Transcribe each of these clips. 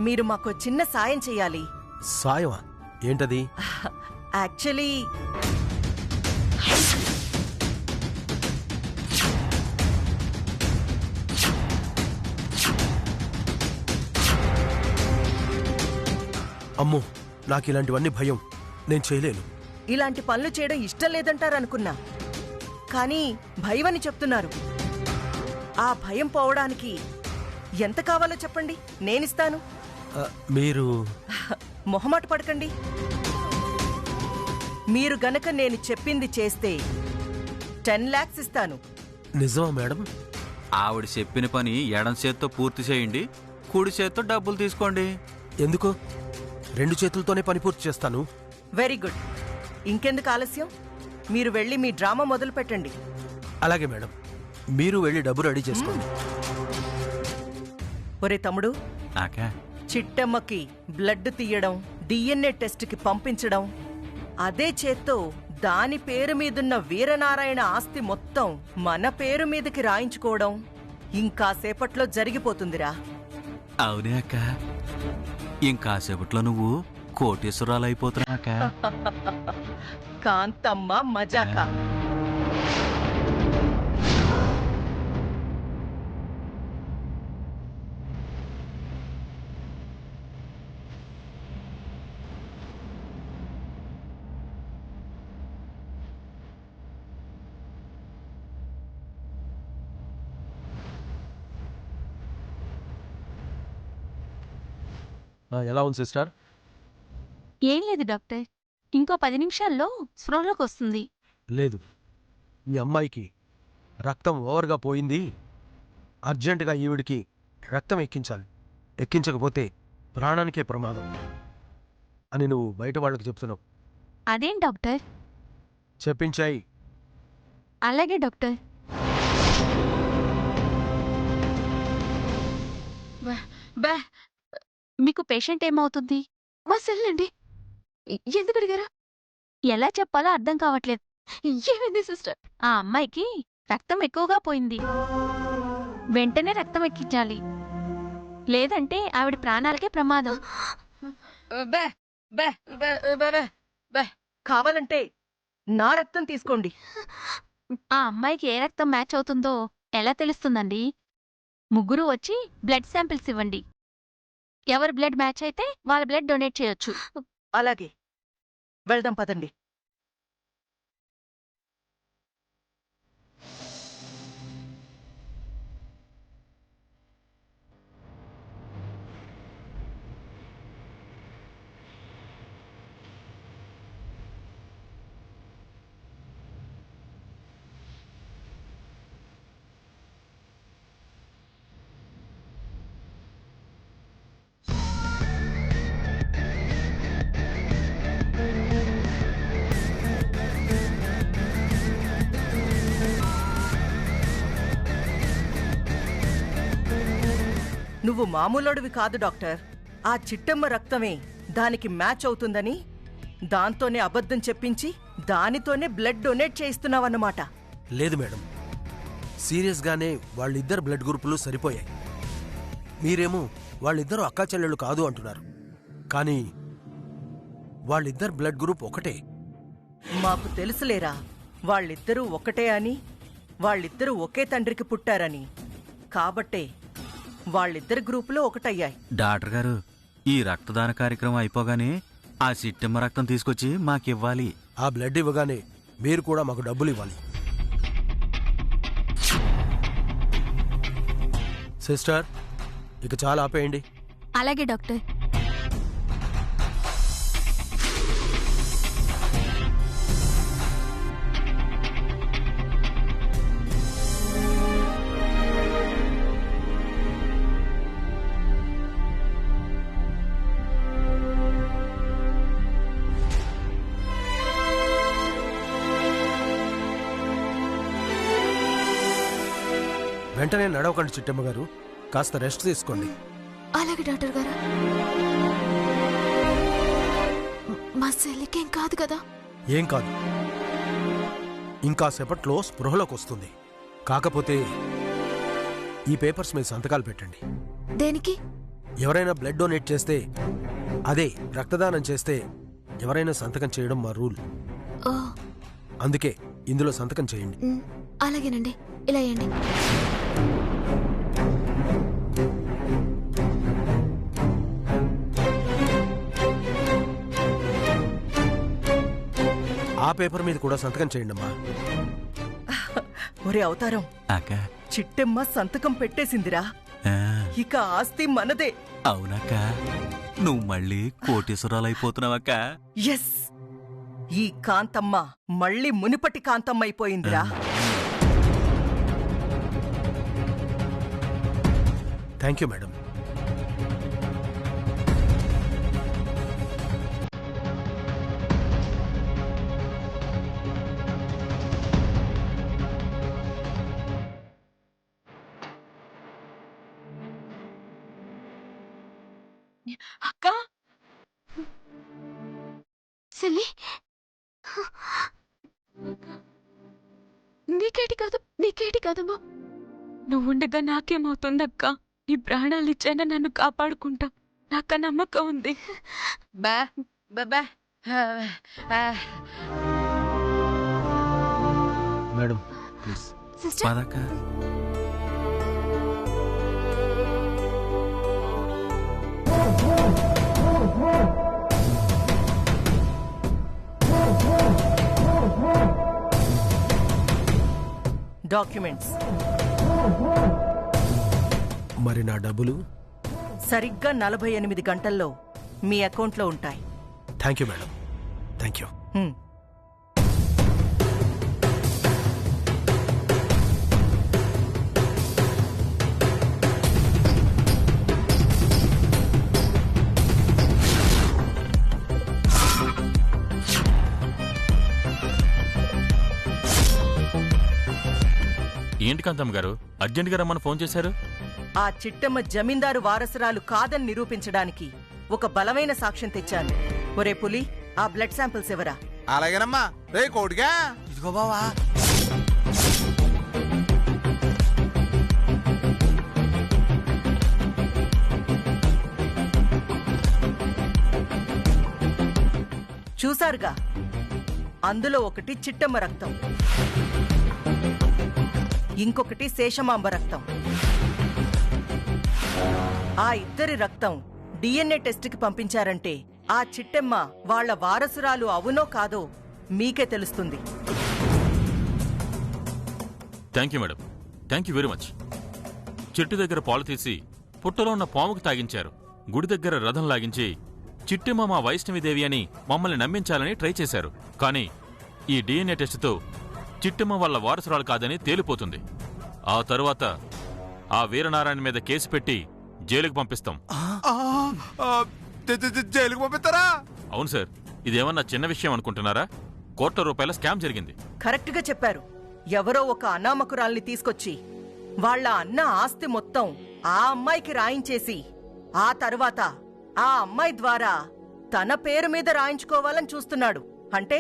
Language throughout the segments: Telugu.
మీరు మాకు చిన్న సాయం చెయ్యాలి. సాయమా? ఏంటది? యాక్చువల్లీ అమ్మో, నాకు ఇలాంటివన్నీ భయం. నేను చేయలేను. ఇలాంటి పనులు చేయడం ఇష్టం లేదంటారనుకున్నా, కానీ భయమని చెప్తున్నారు. ఆ భయం పోవడానికి ఎంత కావాలో చెప్పండి, నేనిస్తాను. మీరు మొహమాట పడకండి. మీరు గనక నేను చెప్పింది చేస్తే 10 lakhs ఇస్తాను. నిజమా మేడం? ఆవిడ చెప్పిన పని ఎడం చేత్తో పూర్తి చేయండి, కుడి చేత్తో డబ్బులు తీసుకోండి. ఎందుకు? 2 చేతులతోనే పని పూర్తి చేస్తాను. Very good. ఇంకెందుకు ఆలస్యం, మీరు వెళ్ళి మీ డ్రామా మొదలు పెట్టండి. అలాగే మేడం, మీరు వెళ్ళి డబ్బు రెడీ చేసుకోండి. ఒరే తమ్ముడు, నాకా చిట్టమ్మకి బ్లడ్ తీయడం, DNA టెస్ట్కి పంపించడం, అదే చేత్తో దాని పేరు మీదున్న వీరనారాయణ ఆస్తి మొత్తం మన పేరు మీదకి రాయించుకోవడం ఇంకాసేపట్లో జరిగిపోతుందిరా. అవునే అక్క, ఇంకాసేపట్లో నువ్వు కోటేశ్వరాలు అయిపోతున్నాక. కాంతమ్మ మజాక. ఎలా ఉంది సిస్టర్? ఏం లేదు డాక్టర్, ఇంకో 10 నిమిషాల్లో స్పృహలోకి వస్తుంది. లేదు, ఈ అమ్మాయికి రక్తం ఓవర్గా పోయింది. అర్జెంటుగా ఈవిడికి రక్తం ఎక్కించాలి. ఎక్కించకపోతే ప్రాణానికే ప్రమాదం అని నువ్వు బయట వాళ్ళకి చెప్తున్నావు. అదేం డాక్టర్? చెప్పించాయి. అలాగే డాక్టర్. మీకు పేషెంట్ ఏమవుతుంది? మా సెల్లండి. ఎందుకు అడిగారా? ఎలా చెప్పాలో అర్థం కావట్లేదు. ఏమైంది సిస్టర్? ఆ అమ్మాయికి రక్తం ఎక్కువగా పోయింది. వెంటనే రక్తం ఎక్కించాలి, లేదంటే ఆవిడ ప్రాణాలకే ప్రమాదం. కావాలంటే నా రక్తం తీసుకోండి. ఆ అమ్మాయికి ఏ రక్తం మ్యాచ్ అవుతుందో ఎలా తెలుస్తుందండి? ముగ్గురు వచ్చి బ్లడ్ శాంపిల్స్ ఇవ్వండి. ఎవరి బ్లడ్ మ్యాచ్ అయితే వాళ్ళ బ్లడ్ డొనేట్ చేయొచ్చు. అలాగే, వెళ్దాం పదండి. నువ్వు మామూలోడివి కాదు డాక్టర్. ఆ చిట్టమ్మ రక్తమే దానికి మ్యాచ్ అవుతుందని దాంతోనే అబద్ధం చెప్పించి దానితోనే బ్లడ్ డొనేట్ చేయిస్తున్నావన్నమాట. లేదు మేడం, సీరియస్గానే వాళ్ళిద్దరు బ్లడ్ గ్రూపులు సరిపోయాయి. మీరేమో వాళ్ళిద్దరూ అక్కా చెల్లెళ్ళు కాదు అంటున్నారు, కానీ వాళ్ళిద్దరు బ్లడ్ గ్రూప్ ఒకటే. మాకు తెలుసులేరా, వాళ్ళిద్దరూ ఒకటే అని, వాళ్ళిద్దరూ ఒకే తండ్రికి పుట్టారని. కాబట్టే వాళ్ళిద్దరి గ్రూపులో ఒకటయ్యాయి. డాక్టర్ గారు, ఈ రక్తదాన కార్యక్రమం అయిపోగానే ఆ సిట్టమ్మ రక్తం తీసుకొచ్చి మాకివ్వాలి. ఆ బ్లడ్ ఇవ్వగానే మీరు కూడా మాకు డబ్బులు ఇవ్వాలి. సిస్టర్, ఇక చాలా ఆపేయండి. అలాగే డాక్టర్. వెంటనే నడవకండి చిట్టమ్మ గారు, కాస్త రెస్ట్ తీసుకోండి. అలాగే డాక్టర్ గారు. మా సెల్లికేం కాదు కదా? ఏం కాదు, ఇంకా సేపట్లో స్పృహలోకి వస్తుంది. కాకపోతే ఈ పేపర్స్ మీద సంతకాలు పెట్టండి. దేనికి? ఎవరైనా బ్లడ్ డొనేట్ చేస్తే, అదే రక్తదానం చేస్తే ఎవరైనా సంతకం చేయడం మా రూల్. ఓ అందుకే ఇందులో సంతకం చేయండి. అలాగేనండి, ఇలా వేయండి. ఆ పేపర్ మీద కూడా సంతకం చేయండి అమ్మా. ఒరే అవతారం, అక్క. చిట్టెమ్మ సంతకం పెట్టేసిందిరా. ఆ, ఇక ఆస్తి మనదే. అవునక్క. నువ్వు మళ్ళీ కోటేశ్వరాలైపోతున్నావక్క. ఎస్, ఈ కాంతమ్మ మళ్ళీ మునిపటి కాంతమ్మ అయిపోయిందిరా. Thank you madam. అక్క సెల్లి, నీకేటి కాదమ్మా. నువ్వుండగా నాకేమవుతుందక్క? నీ ప్రాణాలిచ్చైనా నన్ను కాపాడుకుంటా, నాకు నమ్మకం ఉంది. బా బా మేడం ప్లీజ్. సిస్టర్, పదక్క. డాక్యుమెంట్స్ మరి నా డబ్బులు? సరిగ్గా 48 గంటల్లో మీ అకౌంట్లో ఉంటాయి. Thank you madam, thank you. హ్మ్. ఏంటి కాంతమ్మ గారు అర్జెంట్గా రమ్మని ఫోన్ చేశారు? ఆ చిట్టమ్మ జమీందారు వారసురాలు కాదని నిరూపించడానికి ఒక బలమైన సాక్ష్యం తెచ్చాను. ఒరే పులి, ఆ బ్లడ్ శాంపిల్స్ ఎవరా? అలాగేనమ్మా. రే కోడిగా, ఇదిగో బావా. చూసారుగా, అందులో ఒకటి చిట్టమ్మ రక్తం, ఇంకొకటి శేషమాంబ రక్తం. ఆ ఇద్దరి రక్తం డిఎన్ఏ టెస్ట్కి పంపించారంటే ఆ చిట్టెమ్మ వాళ్ళ వారసురాలు అవునో కాదో మీకే తెలుస్తుంది. Thank you madam, thank you very much. చెట్టు దగ్గర పాలు తీసి పుట్టలో ఉన్న పాముకు తాగించారు, గుడి దగ్గర రథం లాగించి చిట్టెమ్మ మా వైష్ణవిదేవి అని మమ్మల్ని నమ్మించాలని ట్రై చేశారు. కానీ ఈ డిఎన్ఏ టెస్టుతో చిట్టెమ్మ వాళ్ళ వారసురాలు కాదని తేలిపోతుంది. ఆ తరువాత ఆ వీరనారాయణ మీద కేసు పెట్టి జైలుకు పంపిస్తాం. జైలుకు పంపిస్తారా? అవును సార్, ఇదేమన్నా చిన్న విషయం అనుకుంటున్నారా? కోట్ల రూపాయల స్కామ్ జరిగింది. కరెక్ట్గా చెప్పారు. ఎవరో ఒక అనామకురాల్ని తీసుకొచ్చి వాళ్ళ అన్న ఆస్తి మొత్తం ఆ అమ్మాయికి రాయించేసి ఆ తర్వాత ఆ అమ్మాయి ద్వారా తన పేరు మీద రాయించుకోవాలని చూస్తున్నాడు. అంటే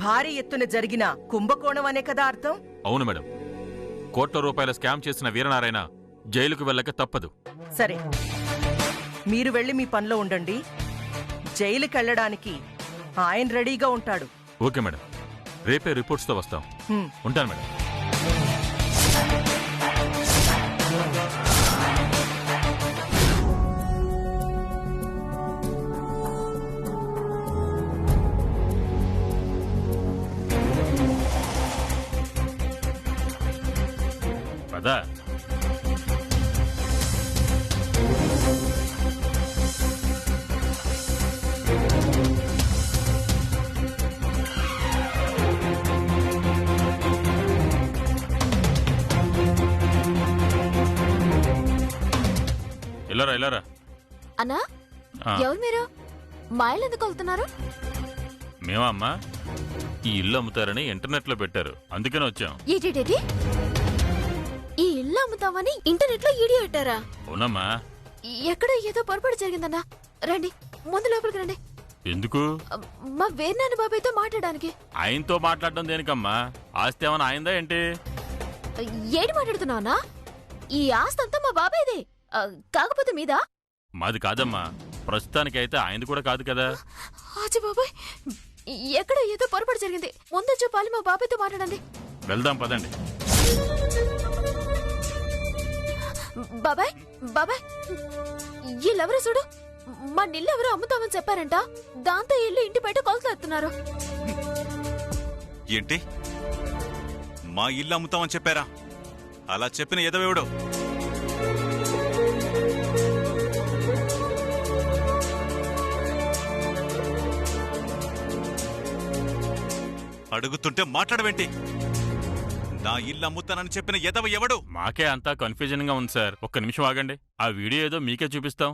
భారీ ఎత్తున జరిగిన కుంభకోణం అనే కదా అర్థం? అవును మేడం, కోట్ల రూపాయల స్కామ్ చేసిన వీరనారాయణ జైలుకు వెళ్ళక తప్పదు. సరే, మీరు వెళ్ళి మీ పనిలో ఉండండి. జైలుకెళ్ళడానికి ఆయన రెడీగా ఉంటాడు. ఓకే మేడం, రేపే రిపోర్ట్స్తో వస్తాం. హ్మ్. ఉంటాను మేడం. పదా. ఇలారా. అన్నా, ఆ, ఎవరు మీరు? మా ఇల్లు ఎందుకు వెళ్తున్నారు? మేమా అమ్మా? ఈ ఇల్లు అమ్ముతారని ఇంటర్నెట్ లో పెట్టారు, అందుకనే వచ్చాం. ఏంటి? ఈ ఇల్లు అమ్ముతామని ఇంటర్నెట్ లో ఈడియో పెట్టారా? అవునమ్మా. ఎక్కడో ఏదో పొరపాటు జరిగిందన్నా. రండి, ముందు లోపలికి రండి. ఎందుకు? మా వేర్నాని బాబాయ్తో మాట్లాడడానికి. ఆయనతో మాట్లాడడం దేనికమ్మా? ఆస్తి ఏమైనా ఆయిందా ఏంటి? ఏడి మాట్లాడుతున్నావన్నా? ఈ ఆస్తి అంతా మా బాబాయ్దే. కాకపోతే మీద మాది కాదమ్మా, ప్రస్తుతానికైతే ఆయనది కూడా కాదు కదా. ఆచి బాబాయ్, ఎక్కడ ఏదో పొరపాటు జరిగింది. ముందు చెప్పాలి, మా బాబాయ్తో మాట్లాడండి. వెళ్దాం పదండి. బాబాయ్ బాబాయ్, వీళ్ళెవరో చూడు, మా నిల్లు ఎవరో అమ్ముతామని చెప్పారంట. దాంతో ఇల్లు ఇంటి బయట కొలతలు ఎత్తున్నారు. ఏంటి, మా ఇల్లు అమ్ముతామని చెప్పారా? అలా చెప్పిన ఎదవేవుడు అడుగుతుంటే మాట్లాడవేంటి? నా ఇల్లు అమ్ముతానని చెప్పిన ఎదవ ఎవడు? మాకే అంతా కన్ఫ్యూజన్ గా ఉంది సార్. ఒక్క నిమిషం ఆగండి, ఆ వీడియో ఏదో మీకే చూపిస్తాం.